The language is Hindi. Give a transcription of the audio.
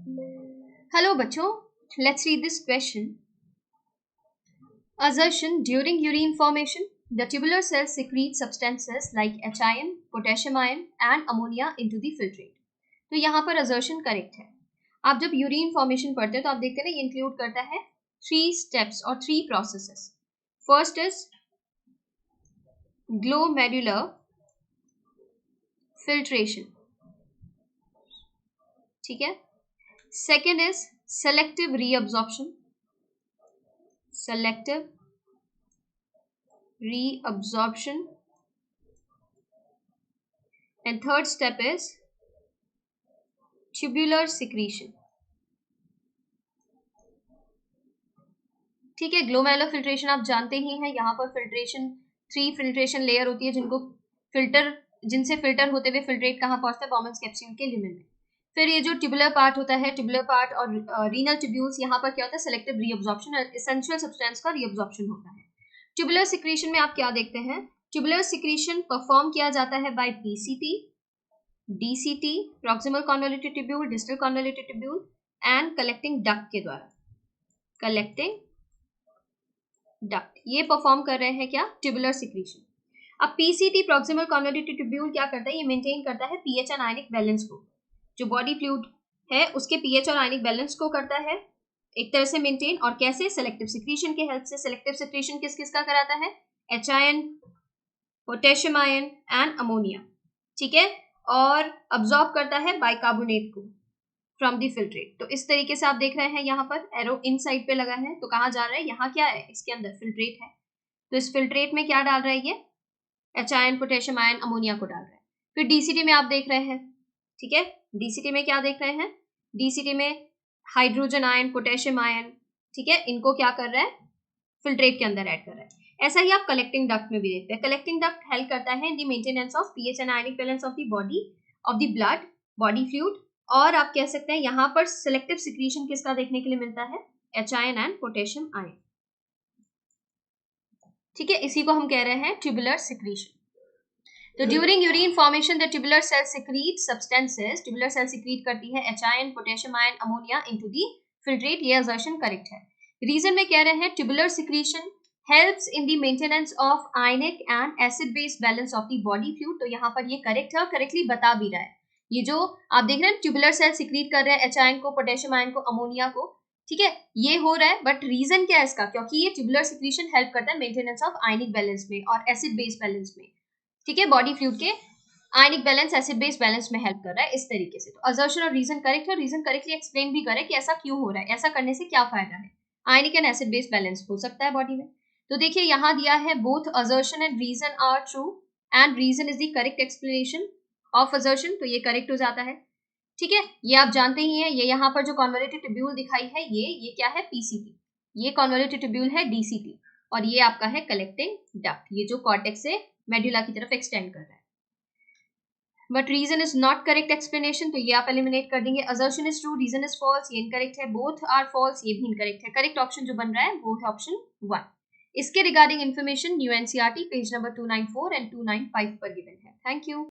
Hello बच्चों, let's read this question. Assertion: during urine formation, the tubular cells secrete substances like H ion, potassium ion and ammonia into the filtrate. तो यहाँ पर assertion correct है. आप जब यूरिन फॉर्मेशन पढ़ते हैं तो आप देखते हैं ना, ये इंक्लूड करता है 3 steps और 3 processes. First is glomerular filtration. ठीक है. Second is selective reabsorption. And third step is tubular secretion. ठीक है. ग्लोमेरुलर फिल्ट्रेशन आप जानते ही हैं. यहाँ पर फिल्ट्रेशन 3 फिल्ट्रेशन लेयर होती है जिनसे फिल्टर होते हुए फिल्ट्रेट कहाँ पहुंचता है? बॉमन्स कैप्सूल के लिमिट में. फिर ये जो ट्यूबुलर पार्ट होता है, ट्यूबुलर पार्ट और रीनल ट्यूब्यूल्स, यहाँ पर क्या होता है? सेलेक्टिव रीअब्जॉर्प्शन, एसेंशियल सब्सटेंस का रीअब्जॉर्प्शन होता है. ट्यूबुलर सिक्रीशन में आप क्या देखते हैं? ट्यूबुलर सिक्रीशन परफॉर्म किया जाता है by PCT, DCT, proximal convoluted tubule, distal convoluted tubule and collecting duct के द्वारा. कलेक्टिंग डक्ट ये परफॉर्म कर रहे हैं क्या? Tubular secretion. अब पीसीटी, प्रॉक्सिमल कॉन्वोल्यूटेड ट्यूब्यूल क्या करता है? ये मेंटेन करता है पीएच एंड आयनिक बैलेंस को. जो बॉडी फ्लूइड है उसके पीएच और आयनिक बैलेंस को करता है एक तरह से मेंटेन. और कैसे? सेलेक्टिव सिक्रीशन के हेल्प से. सेलेक्टिव सिक्रीशन किस किस का कराता है? H ion, potassium ion and ammonia. ठीक है. और अब्सॉर्ब करता है बाइकार्बोनेट को फ्रॉम द फिल्ट्रेट. तो इस तरीके से आप देख रहे हैं यहाँ पर एरो इन साइड पे लगा है. तो कहाँ जा रहा है? यहाँ क्या है? इसके अंदर फिल्ट्रेट है. तो इस फिल्ट्रेट में क्या डाल रहा है? ये H ion, potassium ion, ammonia को डाल रहा है. फिर डीसीटी में आप देख रहे हैं. ठीक है. डीसीटी में क्या देख रहे हैं? डीसीटी में हाइड्रोजन आयन, पोटेशियम आयन, ठीक है, इनको क्या कर रहा है? फिल्ट्रेट के अंदर ऐड कर रहा है. ऐसा ही आप कलेक्टिंग डक्ट में भी देखते हैं. कलेक्टिंग डक्ट हेल्प करता है इन the maintenance of pH and ionic balance of the body, of the blood, body fluid. और आप कह सकते हैं यहाँ पर सिलेक्टिव सिक्रीशन किसका देखने के लिए मिलता है? H ion and potassium ion. ठीक है. इसी को हम कह रहे हैं ट्यूबुलर सिक्रीशन. तो during urine formation the tubular cell secrete substances. Tubular cell secrete करती है H ion, potassium ion, ammonia into the filtrate. ये असर्शन करेक्ट है. रीजन में कह रहे हैं tubular secretion helps in the maintenance of ionic and acid base balance of the body fluid. तो यहाँ पर ये करेक्ट है और करेक्टली बता भी रहा है. ये जो आप देख रहे हैं ट्यूबुलर सेल सिक्रीट कर रहे हैं एच आयन को, पोटेशियम आयन को, अमोनिया को. ठीक है. ये हो रहा है बट रीजन क्या है इसका? क्योंकि ये ट्यूबुलर सिक्रीशन हेल्प करता है मेंटेनेंस ऑफ आयनिक बैलेंस में और एसिड बेस बैलेंस में. ठीक है. बॉडी फ्लूइड के ionic balance, acid base balance में हेल्प कर रहा है इस तरीके से. तो असर्शन और रीजन करेक्ट है. रीजन करेक्टली एक्सप्लेन भी करे कि ऐसा क्यों हो रहा है, ऐसा करने से क्या फायदा है. आयनिक एंड एसिड बेस बैलेंस हो सकता है बॉडी में. तो देखिए यहाँ दिया है both assertion and reason are true and reason is the correct explanation of assertion. तो ये करेक्ट हो जाता है. ठीक है. ये आप जानते ही हैं. ये यहाँ पर जो कॉन्वोल्यूटेड ट्यूब्यूल दिखाई है ये क्या है? पीसीटी. ये कॉन्वोल्यूटेड ट्यूब्यूल है डीसीटी. और ये आपका है कलेक्टिंग डक्ट, ये जो कॉर्टेक्स से मेडुला की तरफ एक्सटेंड कर रहा है. But reason is not correct explanation. तो ये आप एलिमिनेट कर देंगे. Assertion is true, reason is false, ये इनकरेक्ट है. बोथ आर फॉल्स, ये भी इनकरेक्ट है. करेक्ट ऑप्शन जो बन रहा है वो है ऑप्शन 1. इसके regarding information new NCERT page number 294 and 295 पर गिवन है. Thank you.